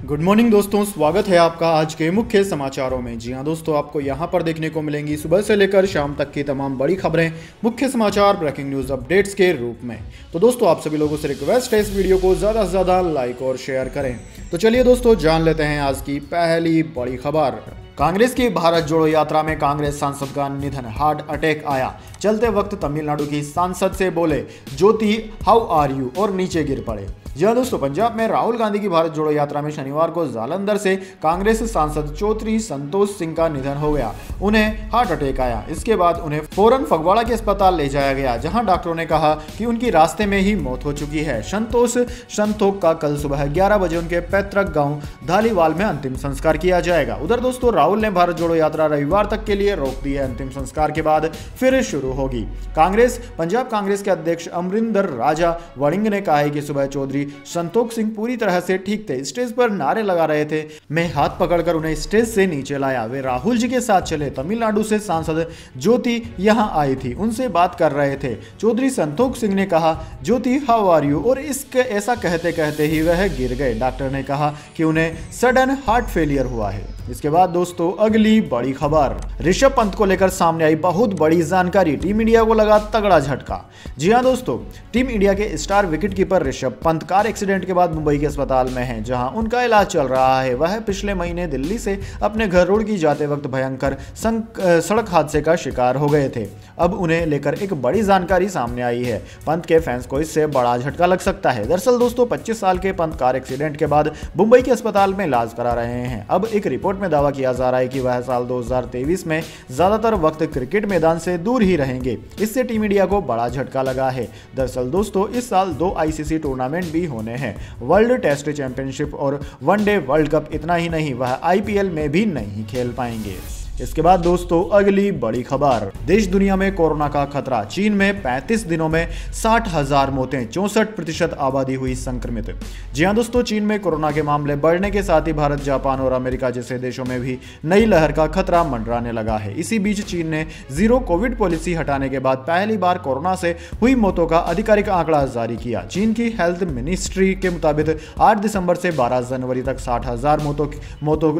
Good morning दोस्तों, स्वागत है आपका आज के मुख्य समाचारों में। जी हां दोस्तों, आपको यहां पर देखने को मिलेंगी सुबह से लेकर शाम तक की तमाम बड़ी खबरें मुख्य समाचार ब्रेकिंग न्यूज़ अपडेट्स के रूप में। तो दोस्तों, आप सभी लोगों से रिक्वेस्ट है इस वीडियो को ज़्यादा से ज़्यादा लाइक और शेयर करें। तो चलिए दोस्तों, जान लेते हैं आज की पहली बड़ी खबर। कांग्रेस की भारत जोड़ो यात्रा में कांग्रेस सांसद का निधन, हार्ट अटैक आया। चलते वक्त तमिलनाडु की सांसद से बोले ज्योति हाउ आर यू और नीचे गिर पड़े। जी हाँ दोस्तों, पंजाब में राहुल गांधी की भारत जोड़ो यात्रा में शनिवार को जालंधर से कांग्रेस सांसद चौधरी संतोष सिंह का निधन हो गया। उन्हें हार्ट अटैक आया। इसके बाद उन्हें फौरन फगवाड़ा के अस्पताल ले जाया गया, जहां डॉक्टरों ने कहा कि उनकी रास्ते में ही मौत हो चुकी है। संतोष संतोख का कल सुबह 11 बजे उनके पैतृक गांव धालीवाल में अंतिम संस्कार किया जाएगा। उधर दोस्तों, राहुल ने भारत जोड़ो यात्रा रविवार तक के लिए रोक दी है। अंतिम संस्कार के बाद फिर शुरू होगी। पंजाब कांग्रेस के अध्यक्ष अमरिंदर राजा वड़िंग ने कहा है कि सुबह चौधरी संतोख सिंह पूरी तरह से ठीक थे, स्टेज पर नारे लगा रहे थे। मैं हाथ पकड़कर उन्हें स्टेज से नीचे लाया। वे राहुल जी के साथ चले। तमिलनाडु से सांसद ज्योति यहां आई थी, उनसे बात कर रहे थे। चौधरी संतोख सिंह ने कहा ज्योति हाउ आर यू, और इसके ऐसा कहते कहते ही वह गिर गए। डॉक्टर ने कहा कि उन्हें सडन हार्ट फेलियर हुआ है। इसके बाद दोस्तों, अगली बड़ी खबर। ऋषभ पंत को लेकर सामने आई बहुत बड़ी जानकारी। टीम इंडिया को लगा तगड़ा झटका। जी हां दोस्तों, टीम इंडिया के star wicketkeeper Rishabh Pant car accident के बाद मुंबई के अस्पताल में हैं, जहां उनका इलाज चल रहा है। वह पिछले महीने दिल्ली से अपने घर रुड़की जाते वक्त भयंकर सड़क हादसे का शिकार हो गए थे। अब उन्हें लेकर एक बड़ी जानकारी सामने आई है। पंत के फैंस को इससे बड़ा झटका लग सकता है। दरअसल दोस्तों, 25 साल के पंत कार एक्सीडेंट के बाद मुंबई के अस्पताल में इलाज करा रहे हैं। अब एक रिपोर्ट में दावा किया जा रहा है कि वह साल 2023 में ज्यादातर वक्त क्रिकेट मैदान से दूर ही रहेंगे। इससे टीम इंडिया को बड़ा झटका लगा है। दरअसल दोस्तों, इस साल 2 आईसीसी टूर्नामेंट भी होने हैं, वर्ल्ड टेस्ट चैंपियनशिप और वनडे वर्ल्ड कप। इतना ही नहीं, वह आईपीएल में भी नहीं खेल पाएंगे। इसके बाद दोस्तों, अगली बड़ी खबर। देश दुनिया में कोरोना का खतरा। चीन में 35 दिनों में 60,000 मौतें, 64% आबादी हुई संक्रमित। जी हां दोस्तों, चीन में कोरोना के मामले बढ़ने के साथ ही भारत, जापान और अमेरिका जैसे देशों में भी नई लहर का खतरा मंडराने लगा है। इसी बीच चीन ने जीरो कोविड पॉलिसी हटाने के बाद पहली बार कोरोना से हुई मौतों का आधिकारिक आंकड़ा जारी किया। चीन की हेल्थ मिनिस्ट्री के मुताबिक 8 दिसंबर से 12 जनवरी तक 60,000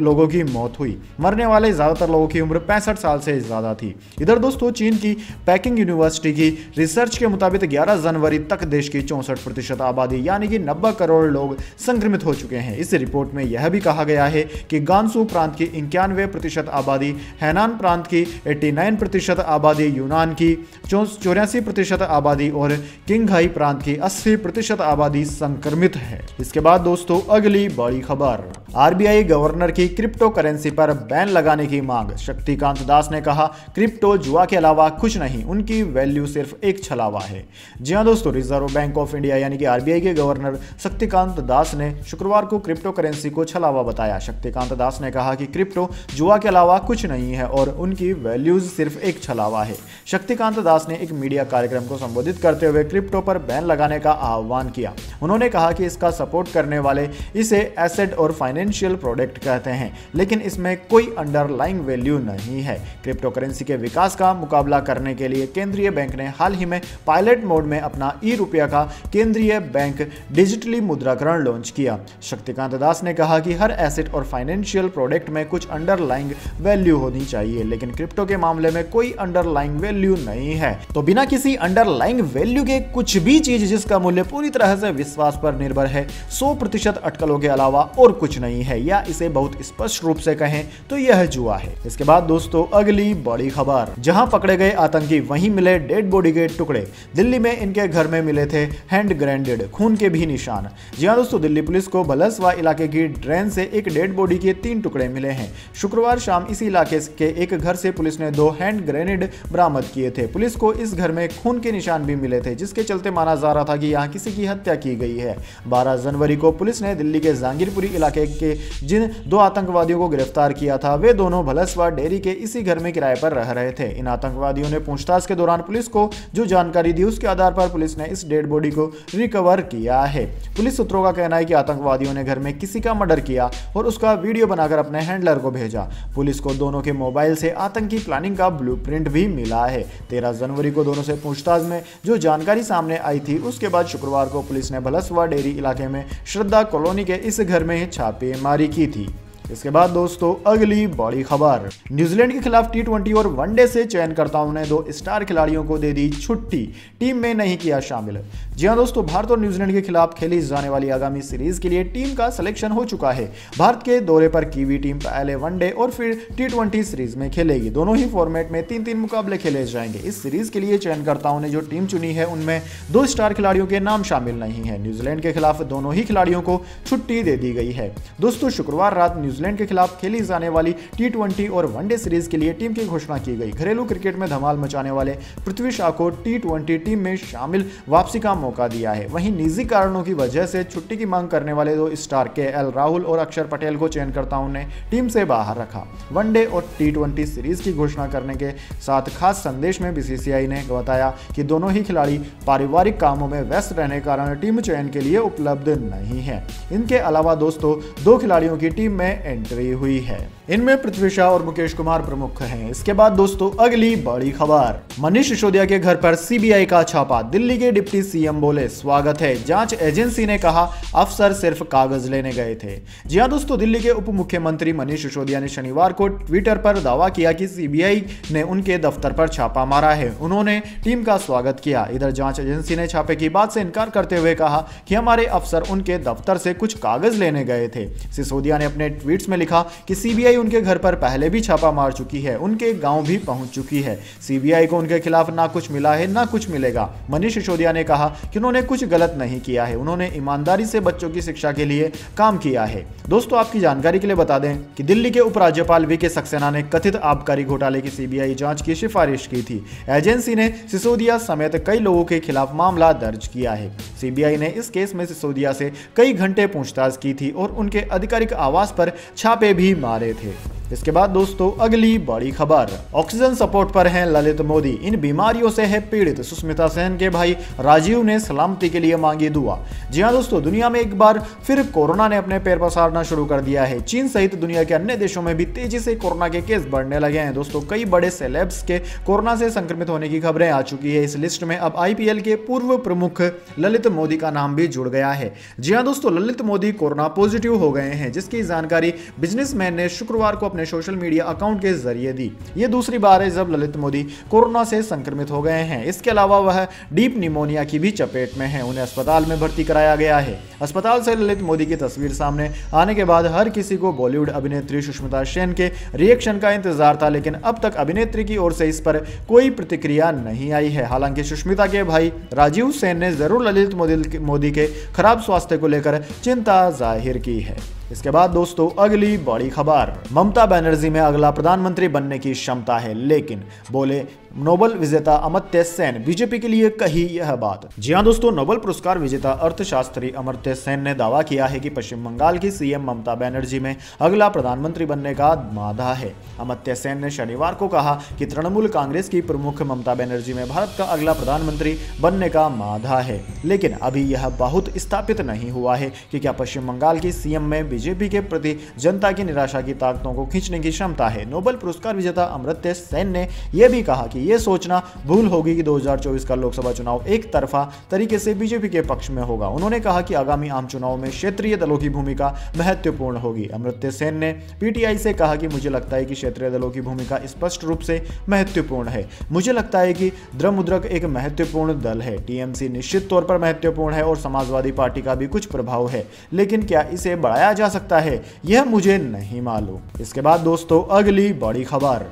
लोगों की मौत हुई। मरने वाले ज्यादातर लोगों की उम्र 65 साल से ज्यादा थी। इधर दोस्तों, चीन की पेकिंग यूनिवर्सिटी की रिसर्च के मुताबिक 11 जनवरी तक देश की 64% आबादी यानी कि 90 करोड़ लोग संक्रमित हो चुके हैं। इस रिपोर्ट में यह भी कहा गया है कि गांसू प्रांत की 91% आबादी, हैनान प्रांत की 89% आबादी, यूनान की 84% आबादी और किंगहाई प्रांत की 80% आबादी संक्रमित है। इसके बाद दोस्तों, अगली बड़ी खबर। आरबीआई गवर्नर की क्रिप्टो करेंसी पर बैन लगाने की मांग। शक्तिकांत दास ने कहा क्रिप्टो जुआ के अलावा कुछ नहीं, उनकी वैल्यू सिर्फ एक छलावा है। जी हां दोस्तों, रिजर्व बैंक ऑफ इंडिया यानी कि आरबीआई के गवर्नर शक्तिकांत दास ने शुक्रवार को क्रिप्टो करेंसी को छलावा बताया। शक्तिकांत दास ने कहा कि क्रिप्टो जुआ के अलावा कुछ नहीं है और उनकी वैल्यूज सिर्फ एक छलावा है। शक्तिकांत दास ने एक मीडिया कार्यक्रम को संबोधित करते हुए क्रिप्टो पर बैन लगाने का आह्वान किया। उन्होंने कहा कि इसका सपोर्ट करने वाले इसे एसेट और फाइनेंशियल प्रोडक्ट कहते हैं, लेकिन इसमें कोई अंडरलाइंग वैल्यू नहीं है। क्रिप्टो करेंसी के विकास का मुकाबला करने के लिए केंद्रीय बैंक ने हाल ही में पायलट मोड में अपना ई-रुपया का केंद्रीय बैंक डिजिटली मुद्राकरण लॉन्च किया। शक्तिकांत दास ने कहा कि हर एसेट और फाइनेंशियल प्रोडक्ट में कुछ अंडरलाइंग वैल्यू होनी चाहिए, लेकिन क्रिप्टो के मामले में कोई अंडरलाइंग वैल्यू नहीं है। तो बिना किसी अंडरलाइंग वैल्यू के कुछ भी चीज जिसका मूल्य पूरी तरह से विश्वास पर निर्भर है, 100% अटकलों के अलावा और कुछ नहीं है, या इसे बहुत स्पष्ट रूप से कहें तो यह जुआ है। इसके बाद दोस्तों, अगली बड़ी खबर। जहां पकड़े गए आतंकी वहीं मिले डेड बॉडी के टुकड़े। दिल्ली में इनके घर में मिले थे हैंड ग्रेनेड, खून के भी निशान। जी हां दोस्तों, दिल्ली पुलिस को भलसवा इलाके की ड्रेन से एक डेड बॉडी के 3 टुकड़े मिले हैं। शुक्रवार शाम इसी इलाके के एक घर से पुलिस ने 2 हैंड ग्रेनेड बरामद किए थे। पुलिस को इस घर में खून के निशान भी मिले थे, जिसके चलते माना जा रहा था कि यहां किसी की हत्या की गई है। 12 जनवरी को पुलिस ने दिल्ली के जहांगीरपुरी इलाके के जिन 2 आतंकवादियों को गिरफ्तार किया था, वे दोनों भलसवा भलसवा डेयरी के इसी घर में किराए पर रह रहे थे। इन आतंकवादियों ने पूछताछ के दौरान पुलिस को जो जानकारी दी उसके आधार पर पुलिस ने इस डेड बॉडी को रिकवर किया है। पुलिस सूत्रों का कहना है कि आतंकवादियों ने घर में किसी का मर्डर किया और उसका वीडियो बनाकर अपने हैंडलर को भेजा। पुलिस को दोनों के मोबाइल से आतंकी प्लानिंग का ब्लूप्रिंट भी मिला है। 13 जनवरी को दोनों से पूछताछ में जो जानकारी सामने आई थी उसके बाद शुक्रवार को पुलिस ने भलसवा डेयरी इलाके में श्रद्धा कॉलोनी के इस घर में छापेमारी की थी। इसके बाद दोस्तों अगली बड़ी खबर, न्यूजीलैंड के खिलाफ टी20 और वनडे से चयनकर्ताओं ने 2 स्टार खिलाड़ियों को दे दी छुट्टी, टीम में नहीं किया शामिल। जी हां दोस्तों, भारत और न्यूजीलैंड के खिलाफ खेली जाने वाली आगामी सीरीज के लिए टीम का सिलेक्शन हो चुका है। भारत के दौरे पर कीवी टीम पहले वनडे और फिर टी20 सीरीज में खेलेगी। दोनों ही फॉर्मेट में 3-3 मुकाबले खेले जाएंगे। इस सीरीज के लिए चयनकर्ताओं ने जो टीम चुनी है उनमें 2 स्टार खिलाड़ियों के नाम शामिल नहीं है। न्यूजीलैंड के खिलाफ दोनों ही खिलाड़ियों को छुट्टी दे दी गई है। दोस्तों शुक्रवार रात न्यूजीलैंड के खिलाफ खेली जाने वाली टी20 और वनडे सीरीज के लिए टीम की घोषणा की गई। घरेलू क्रिकेट में धमाल मचाने वाले पृथ्वी शॉ को टी20 टीम में शामिल वापसी का मौका दिया है। वहीं निजी कारणों की वजह से छुट्टी की मांग करने वाले 2 स्टार केएल राहुल और अक्षर पटेल को चयनकर्ताओं ने टीम से बाहर रखा। वनडे और टी20 सीरीज की घोषणा करने के साथ खास संदेश में बीसीसीआई ने बताया कि दोनों ही खिलाड़ी पारिवारिक कामों में व्यस्त रहने के कारण टीम चयन के लिए उपलब्ध नहीं है। इनके अलावा दोस्तों 2 खिलाड़ियों की टीम में एंट्री हुई है। इनमें पृथ्वी शॉ और मुकेश कुमार प्रमुख हैं। इसके बाद दोस्तों अगली बड़ी खबर, मनीष सिसोदिया के घर पर सीबीआई का छापा। दिल्ली के डिप्टी सीएम बोले स्वागत है। जांच एजेंसी ने कहा अफसर सिर्फ कागज लेने गए थे। जी हां दोस्तों, दिल्ली के उप मुख्यमंत्री मनीष सिसोदिया ने शनिवार को ट्विटर पर दावा किया कि सीबीआई ने उनके दफ्तर पर छापा मारा है। उन्होंने टीम का स्वागत किया। इधर जांच एजेंसी ने छापे की बात से इनकार करते हुए कहा कि हमारे अफसर उनके दफ्तर से कुछ कागज लेने गए थे। सिसोदिया ने अपने ट्वीट्स में लिखा कि सीबीआई उनके घर पर पहले भी छापा मार चुकी है, उनके गांव भी पहुंच चुकी है। सीबीआई को उनके खिलाफ ना कुछ मिला है ना कुछ मिलेगा। मनीष सिसोदिया ने कहा कि उन्होंने कुछ गलत नहीं किया है, उन्होंने ईमानदारी से बच्चों की शिक्षा के लिए काम किया है। दोस्तों आपकी जानकारी के लिए बता दें कि दिल्ली के उपराज्यपाल वीके सक्सेना ने कथित आबकारी घोटाले की सीबीआई जांच की सिफारिश की थी। एजेंसी ने सिसोदिया समेत कई लोगों के खिलाफ मामला दर्ज किया है। सीबीआई ने इस केस में सिसोदिया से कई घंटे पूछताछ की थी और उनके आधिकारिक आवास पर छापे भी मारे थे। इसके बाद दोस्तों अगली बड़ी खबर, ऑक्सीजन सपोर्ट पर हैं ललित मोदी। इन बीमारियों से है पीड़ित सुष्मिता सेन के भाई राजीव ने सलामती के लिए मांगी दुआ। जी हां दोस्तों, दुनिया में एक बार फिर कोरोना ने अपने पैर पसारना शुरू कर दिया है। चीन सहित दुनिया के अन्य देशों में भी तेजी से कोरोना के केस बढ़ने लगे हैं। दोस्तों कई बड़े सेलेब्स के कोरोना से संक्रमित होने की खबरें आ चुकी है। इस लिस्ट में अब आईपीएल के पूर्व प्रमुख ललित मोदी का नाम भी जुड़ गया है। जी हां दोस्तों, ललित मोदी कोरोना पॉजिटिव हो गए हैं, जिसकी जानकारी बिजनेसमैन ने शुक्रवार को अपने सोशल मीडिया अकाउंट के जरिए दी। यह दूसरी बार है जब ललित मोदी कोरोना से संक्रमित हो गए हैं। इसके अलावा वह डीप निमोनिया की भी चपेट में हैं। उन्हें अस्पताल में भर्ती कराया गया है। अस्पताल से ललित मोदी की तस्वीर सामने आने के बाद हर किसी को बॉलीवुड अभिनेत्री सुष्मिता सेन के रिएक्शन का इंतजार था, लेकिन अब तक अभिनेत्री की ओर से इस पर कोई प्रतिक्रिया नहीं आई है। हालांकि सुष्मिता के भाई राजीव सेन ने जरूर ललित मोदी के खराब स्वास्थ्य को लेकर चिंता जाहिर की है। इसके बाद दोस्तों अगली बड़ी खबर, ममता बनर्जी में अगला प्रधानमंत्री बनने की क्षमता है, लेकिन बोले नोबेल विजेता अमर्त्य सेन। बीजेपी के लिए कही यह बात। जी हां दोस्तों, नोबेल पुरस्कार विजेता अर्थशास्त्री अमर्त्य सेन ने दावा किया है कि पश्चिम बंगाल की सीएम ममता बनर्जी में अगला प्रधानमंत्री बनने का मादा है। अमर्त्य सेन ने शनिवार को कहा कि तृणमूल कांग्रेस की प्रमुख ममता बनर्जी में भारत का अगला प्रधानमंत्री बनने का मादा है, लेकिन अभी यह बहुत स्थापित नहीं हुआ है कि क्या पश्चिम बंगाल की सीएम में बीजेपी के प्रति जनता की निराशा की ताकतों को खींचने की क्षमता है। नोबेल पुरस्कार विजेता अमर्त्य सेन ने यह भी कहा कि यह सोचना भूल होगी कि 2024 का लोकसभा चुनाव एक तरफा तरीके से बीजेपी के पक्ष में होगा। उन्होंने कहा कि आगामी आम चुनाव में क्षेत्रीय दलों की भूमिका महत्वपूर्ण होगी। अमर्त्य सेन ने पीटीआई से कहा कि मुझे लगता है कि क्षेत्रीय दलों की भूमिका स्पष्ट रूप से महत्वपूर्ण है। मुझे लगता है कि द्रमुद्रक एक महत्वपूर्ण दल है। टीएमसी निश्चित तौर पर महत्वपूर्ण है और समाजवादी पार्टी का भी कुछ प्रभाव है, लेकिन क्या इसे बढ़ाया जा सकता है, यह मुझे नहीं मालूम। इसके बाद दोस्तों अगली बड़ी खबर,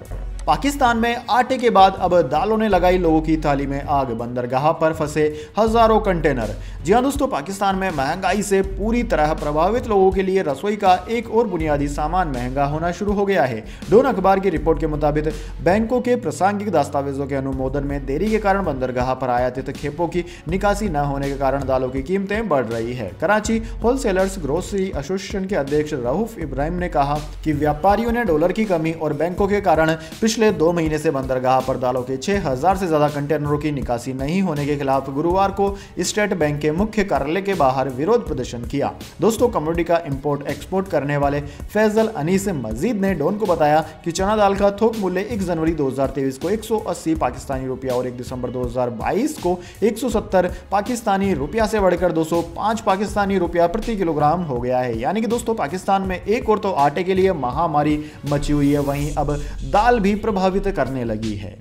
पाकिस्तान में आटे के बाद अब दालों ने लगाई लोगों की थाली में आग, बंदरगाह पर फंसे हजारों कंटेनर। जी हां दोस्तों, पाकिस्तान में महंगाई से पूरी तरह प्रभावित लोगों के लिए रसोई का एक और बुनियादी सामान महंगा होना शुरू हो गया है। डॉन अखबार की रिपोर्ट के मुताबिक बैंकों के प्रासंगिक दस्तावेजों के अनुमोदन में देरी के कारण बंदरगाह पर आयातित खेपों की निकासी न होने के कारण दालों की कीमतें बढ़ रही है। कराची होलसेलर्स ग्रोसरी एसोसिएशन के अध्यक्ष रऊफ इब्राहिम ने कहा कि व्यापारियों ने डॉलर की कमी और बैंकों के कारण पिछले 2 महीने से बंदरगाह पर दालों के 6000 से ज्यादा कंटेनरों की निकासी नहीं होने के खिलाफ गुरुवार को स्टेट बैंक के मुख्य कार्यालय के बाहर विरोध प्रदर्शन किया। दोस्तों, कमोडिटी का इंपोर्ट एक्सपोर्ट करने वाले फैजल अनीस मजीद ने डॉन को बताया कि चना दाल का थोक मूल्य 1 जनवरी 2023 को 180 पाकिस्तानी रुपया और 1 दिसंबर 2022 को 170 पाकिस्तानी रुपया से बढ़कर 205 पाकिस्तानी रुपया प्रति किलोग्राम हो गया है। यानी कि दोस्तों, पाकिस्तान में एक और तो आटे के लिए महामारी मची हुई है, वहीं अब दाल भी प्रभावित करने लगी है।